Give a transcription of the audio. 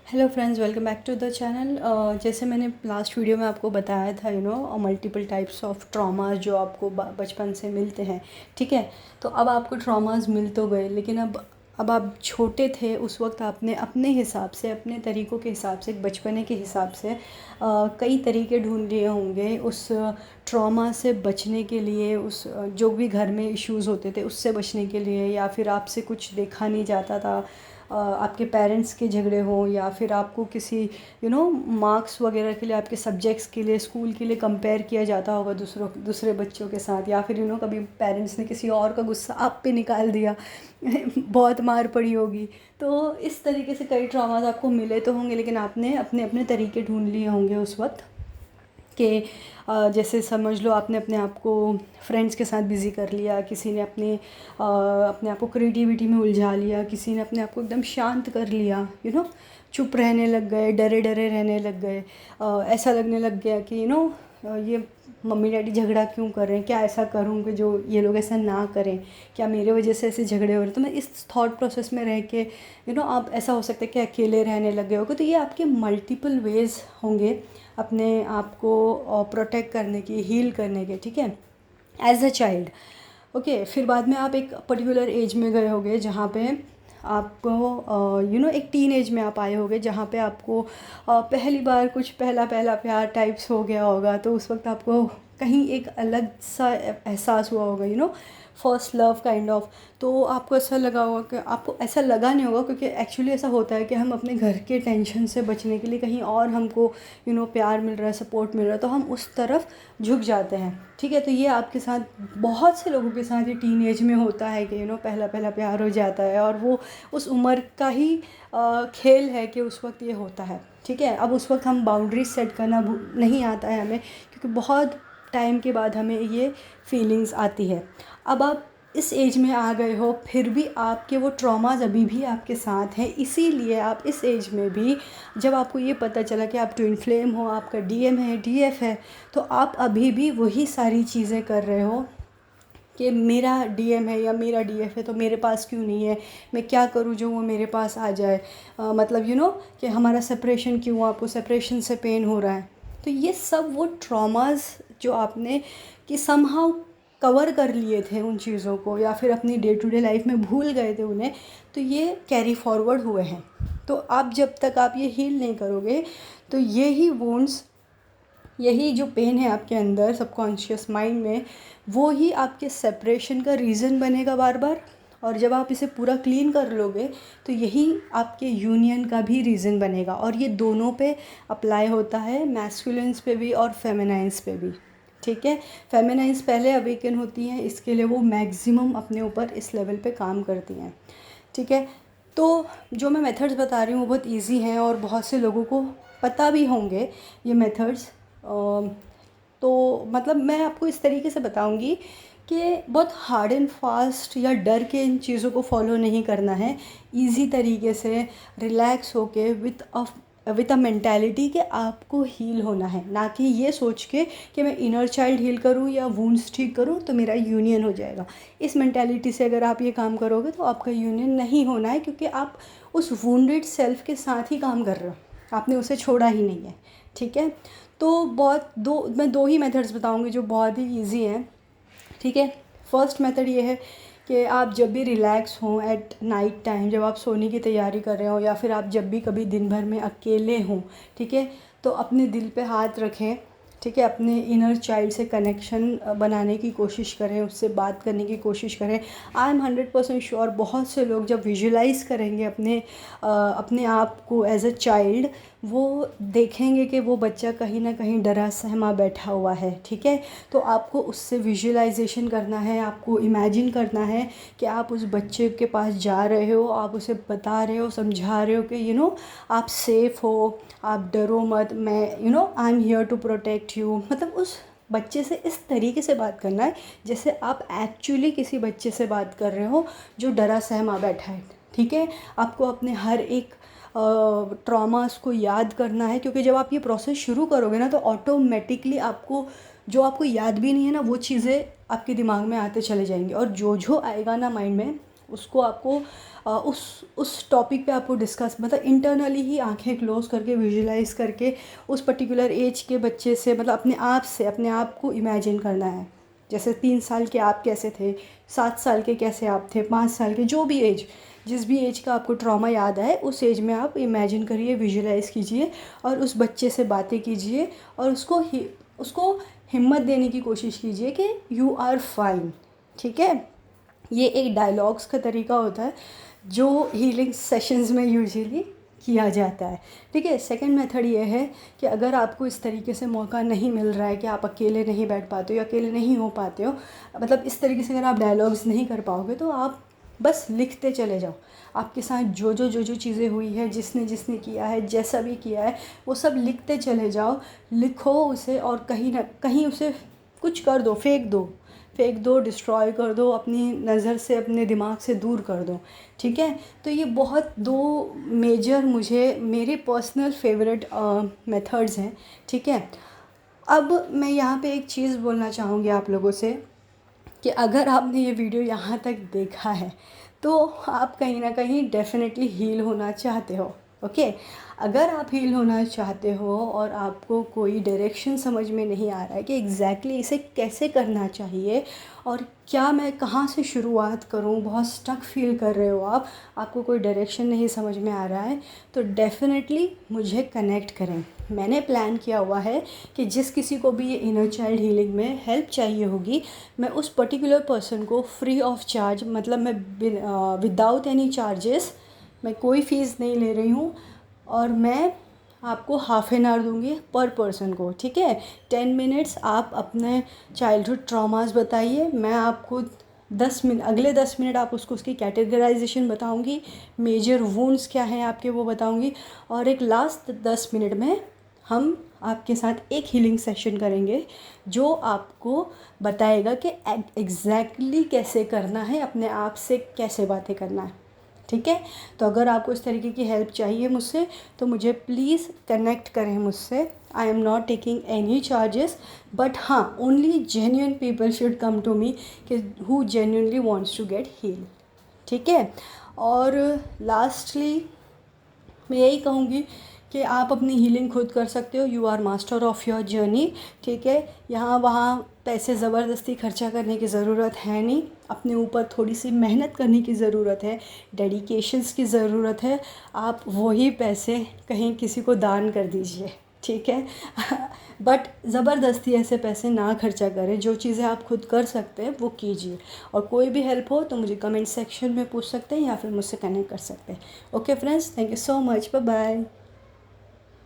Hello friends, welcome back to the channel. जैसे मैंने last video में आपको बताया था मल्टीपल टाइप्स ऑफ ट्रॉमास जो आपको बचपन से मिलते हैं। ठीक है, तो अब आपको ट्रॉमास मिल तो गए, लेकिन अब आप छोटे थे उस वक्त आपने अपने हिसाब से, अपने तरीक़ों के हिसाब से, बचपने के हिसाब से कई तरीके ढूंढ लिए होंगे उस ट्रॉमा से बचने के लिए, उस जो भी घर में इश्यूज़ होते थे उससे बचने के लिए, या फिर आपसे कुछ देखा नहीं जाता था, आपके पेरेंट्स के झगड़े हों, या फिर आपको किसी मार्क्स वगैरह के लिए, आपके सब्जेक्ट्स के लिए, स्कूल के लिए कंपेयर किया जाता होगा दूसरे बच्चों के साथ, या फिर कभी पेरेंट्स ने किसी और का गुस्सा आप पे निकाल दिया बहुत मार पड़ी होगी। तो इस तरीके से कई ट्रॉमास आपको मिले तो होंगे, लेकिन आपने अपने अपने तरीके ढूंढ लिए होंगे उस वक्त कि जैसे समझ लो आपने अपने आप को फ्रेंड्स के साथ बिज़ी कर लिया, किसी ने अपने आप को क्रिएटिविटी में उलझा लिया, किसी ने अपने आप को एकदम शांत कर लिया, चुप रहने लग गए, डरे डरे रहने लग गए। ऐसा लगने लग गया कि ये मम्मी डैडी झगड़ा क्यों कर रहे हैं, क्या ऐसा करूँ कि जो ये लोग ऐसा ना करें, क्या मेरे वजह से ऐसे झगड़े हो रहे हैं। तो मैं इस थॉट प्रोसेस में रह के आप, ऐसा हो सकता है कि अकेले रहने लग गए होगे। तो ये आपके मल्टीपल वेज़ होंगे अपने आप को प्रोटेक्ट करने की, हील करने के। ठीक है, एज अ चाइल्ड। ओके, फिर बाद में आप एक पर्टिकुलर एज में गए होगे जहाँ पे आपको एक टीन एज में आप आए होगे, जहाँ पे आपको पहली बार कुछ पहला पहला प्यार टाइप्स हो गया होगा। तो उस वक्त आपको कहीं एक अलग सा एहसास हुआ होगा, फर्स्ट लव काइंड ऑफ। तो आपको ऐसा लगा होगा कि, आपको ऐसा लगा नहीं होगा, क्योंकि एक्चुअली ऐसा होता है कि हम अपने घर के टेंशन से बचने के लिए कहीं और हमको प्यार मिल रहा है, सपोर्ट मिल रहा है, तो हम उस तरफ झुक जाते हैं। ठीक है, तो ये आपके साथ, बहुत से लोगों के साथ ये टीन एज में होता है कि पहला पहला प्यार हो जाता है, और वो उस उम्र का ही खेल है कि उस वक्त ये होता है। ठीक है, अब उस वक्त हम बाउंड्रीज सेट करना नहीं आता है हमें, क्योंकि बहुत टाइम के बाद हमें ये फीलिंग्स आती है। अब आप इस एज में आ गए हो, फिर भी आपके वो ट्रॉमाज अभी भी आपके साथ हैं। इसीलिए आप इस एज में भी, जब आपको ये पता चला कि आप ट्विन फ्लेम हो, आपका डीएम है, डीएफ है, तो आप अभी भी वही सारी चीज़ें कर रहे हो कि मेरा डीएम है या मेरा डीएफ है तो मेरे पास क्यों नहीं है, मैं क्या करूँ जो वो मेरे पास आ जाए। मतलब कि हमारा सेपरेशन क्यों, आपको सेपरेशन से पेन हो रहा है। तो ये सब वो ट्रॉमास जो आपने कि समहाउ कवर कर लिए थे उन चीज़ों को, या फिर अपनी डे टू डे लाइफ में भूल गए थे उन्हें, तो ये कैरी फॉरवर्ड हुए हैं। तो आप जब तक आप ये हील नहीं करोगे, तो यही वुंड्स, यही जो पेन है आपके अंदर सबकॉन्शियस माइंड में, वो ही आपके सेपरेशन का रीज़न बनेगा बार बार। और जब आप इसे पूरा क्लीन कर लोगे, तो यही आपके यूनियन का भी रीज़न बनेगा। और ये दोनों पे अप्लाई होता है, मैस्कुलिन्स पे भी और फेमिनाइन्स पे भी। ठीक है, फेमिनाइन्स पहले अवेकन होती हैं, इसके लिए वो मैक्सिमम अपने ऊपर इस लेवल पे काम करती हैं। ठीक है, तो जो मैं मेथड्स बता रही हूँ वो बहुत इजी हैं और बहुत से लोगों को पता भी होंगे ये मेथड्स। तो मतलब मैं आपको इस तरीके से बताऊंगी कि बहुत हार्ड एंड फास्ट या डर के इन चीज़ों को फॉलो नहीं करना है। इजी तरीके से रिलैक्स होके विथ अ मेंटालिटी कि आपको हील होना है, ना कि ये सोच के कि मैं इनर चाइल्ड हील करूँ या वुंड्स ठीक करूँ तो मेरा यूनियन हो जाएगा। इस मेंटालिटी से अगर आप ये काम करोगे तो आपका यूनियन नहीं होना है, क्योंकि आप उस वुंडेड सेल्फ के साथ ही काम कर रहे हो, आपने उसे छोड़ा ही नहीं है। ठीक है, तो मैं दो ही मेथड्स बताऊंगी जो बहुत ही इजी हैं। ठीक है, फर्स्ट मेथड ये है कि आप जब भी रिलैक्स हों एट नाइट टाइम, जब आप सोने की तैयारी कर रहे हो, या फिर आप जब भी कभी दिन भर में अकेले हों, ठीक है, तो अपने दिल पे हाथ रखें। ठीक है, अपने इनर चाइल्ड से कनेक्शन बनाने की कोशिश करें, उससे बात करने की कोशिश करें। आई एम 100% श्योर बहुत से लोग जब विजुलाइज़ करेंगे अपने आप को एज अ चाइल्ड, वो देखेंगे कि वो बच्चा कहीं ना कहीं डरा सहमा बैठा हुआ है। ठीक है, तो आपको उससे विजुलाइजेशन करना है, आपको इमेजिन करना है कि आप उस बच्चे के पास जा रहे हो, आप उसे बता रहे हो, समझा रहे हो कि आप सेफ़ हो, आप डरो मत, मैं I am here to protect you. मतलब उस बच्चे से इस तरीके से बात करना है जैसे आप एक्चुअली किसी बच्चे से बात कर रहे हो जो डरा सहमा बैठा है। ठीक है, आपको अपने हर एक ट्रॉमास को याद करना है, क्योंकि जब आप ये प्रोसेस शुरू करोगे ना, तो ऑटोमेटिकली जो आपको याद भी नहीं है ना, वो चीज़ें आपके दिमाग में आते चले जाएंगी, और जो आएगा ना माइंड में, उसको आपको उस टॉपिक पे आपको डिस्कस, मतलब इंटरनली ही आंखें क्लोज करके विजुलाइज करके उस पर्टिकुलर एज के बच्चे से, मतलब अपने आप को इमेजिन करना है। जैसे 3 साल के आप कैसे थे, 7 साल के कैसे आप थे, 5 साल के, जो भी एज, जिस भी एज का आपको ट्रॉमा याद आए उस एज में आप इमेजिन करिए, विजुलाइज़ कीजिए और उस बच्चे से बातें कीजिए और उसको हिम्मत देने की कोशिश कीजिए कि यू आर फाइन। ठीक है, ये एक डायलॉग्स का तरीका होता है जो हीलिंग सेशंस में यूजुअली किया जाता है। ठीक है, सेकंड मेथड ये है कि अगर आपको इस तरीके से मौका नहीं मिल रहा है कि आप अकेले नहीं बैठ पाते हो या अकेले नहीं हो पाते हो, मतलब इस तरीके से अगर आप डायलॉग्स नहीं कर पाओगे तो आप बस लिखते चले जाओ। आपके साथ जो चीज़ें हुई है, जिसने किया है, जैसा भी किया है, वो सब लिखते चले जाओ। लिखो उसे और कहीं ना कहीं उसे कुछ कर दो, फेंक दो, डिस्ट्रॉय कर दो, अपनी नज़र से, अपने दिमाग से दूर कर दो। ठीक है, तो ये बहुत 2 मेजर मेरे पर्सनल फेवरेट मेथड्स हैं। ठीक है, अब मैं यहाँ पे एक चीज़ बोलना चाहूँगी आप लोगों से कि अगर आपने ये वीडियो यहाँ तक देखा है तो आप कहीं ना कहीं डेफिनेटली हील होना चाहते हो। ओके, अगर आप हील होना चाहते हो और आपको कोई डायरेक्शन समझ में नहीं आ रहा है कि एग्जैक्टली इसे कैसे करना चाहिए और क्या मैं कहाँ से शुरुआत करूँ, बहुत स्टक फील कर रहे हो आपको कोई डायरेक्शन नहीं समझ में आ रहा है, तो डेफिनेटली मुझे कनेक्ट करें। मैंने प्लान किया हुआ है कि जिस किसी को भी ये इनर चाइल्ड हीलिंग में हेल्प चाहिए होगी, मैं उस पर्टिकुलर पर्सन को फ्री ऑफ चार्ज, मतलब मैं विदाउट एनी चार्जेस, मैं कोई फ़ीस नहीं ले रही हूँ और मैं आपको हाफ़ एन आवर दूँगी पर पर्सन को। ठीक है, 10 मिनट्स आप अपने चाइल्डहुड ट्रॉमास बताइए, मैं आपको 10 मिनट, अगले 10 मिनट आप उसकी कैटेगराइजेशन बताऊँगी, मेजर वुंड्स क्या हैं आपके वो बताऊँगी, और एक लास्ट 10 मिनट में हम आपके साथ एक हीलिंग सेशन करेंगे जो आपको बताएगा कि एग्जैक्टली कैसे करना है, अपने आप से कैसे बातें करना है। ठीक है, तो अगर आपको इस तरीके की हेल्प चाहिए मुझसे तो मुझे प्लीज़ कनेक्ट करें मुझसे। I am not taking any charges, but हाँ, only genuine people should come to me कि who genuinely wants to get heal. ठीक है, और लास्टली मैं यही कहूँगी कि आप अपनी हीलिंग खुद कर सकते हो। You are master of your journey. ठीक है, यहाँ वहाँ पैसे ज़बरदस्ती खर्चा करने की ज़रूरत है नहीं, अपने ऊपर थोड़ी सी मेहनत करने की ज़रूरत है, डेडिकेशंस की ज़रूरत है। आप वही पैसे कहीं किसी को दान कर दीजिए। ठीक है बट ज़बरदस्ती ऐसे पैसे ना खर्चा करें, जो चीज़ें आप खुद कर सकते हैं वो कीजिए। और कोई भी हेल्प हो तो मुझे कमेंट सेक्शन में पूछ सकते हैं या फिर मुझसे कनेक्ट कर सकते हैं। Okay friends, thank you so much, bye bye.